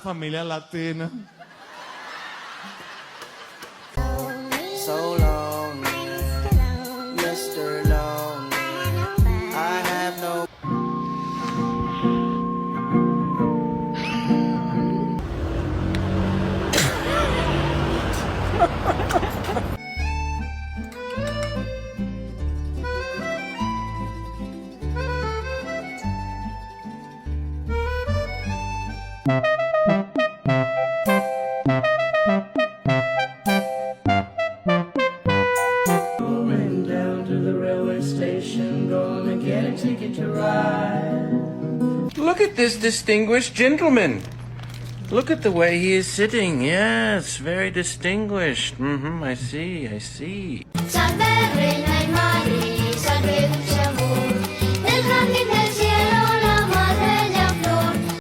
familia latina. So lonely, Mr. Lonely. I have no. Going down to the railway station, gonna get a ticket to ride. Look at this distinguished gentleman. Look at the way he is sitting. Yes, very distinguished. I see. Salve, reina y madre, salve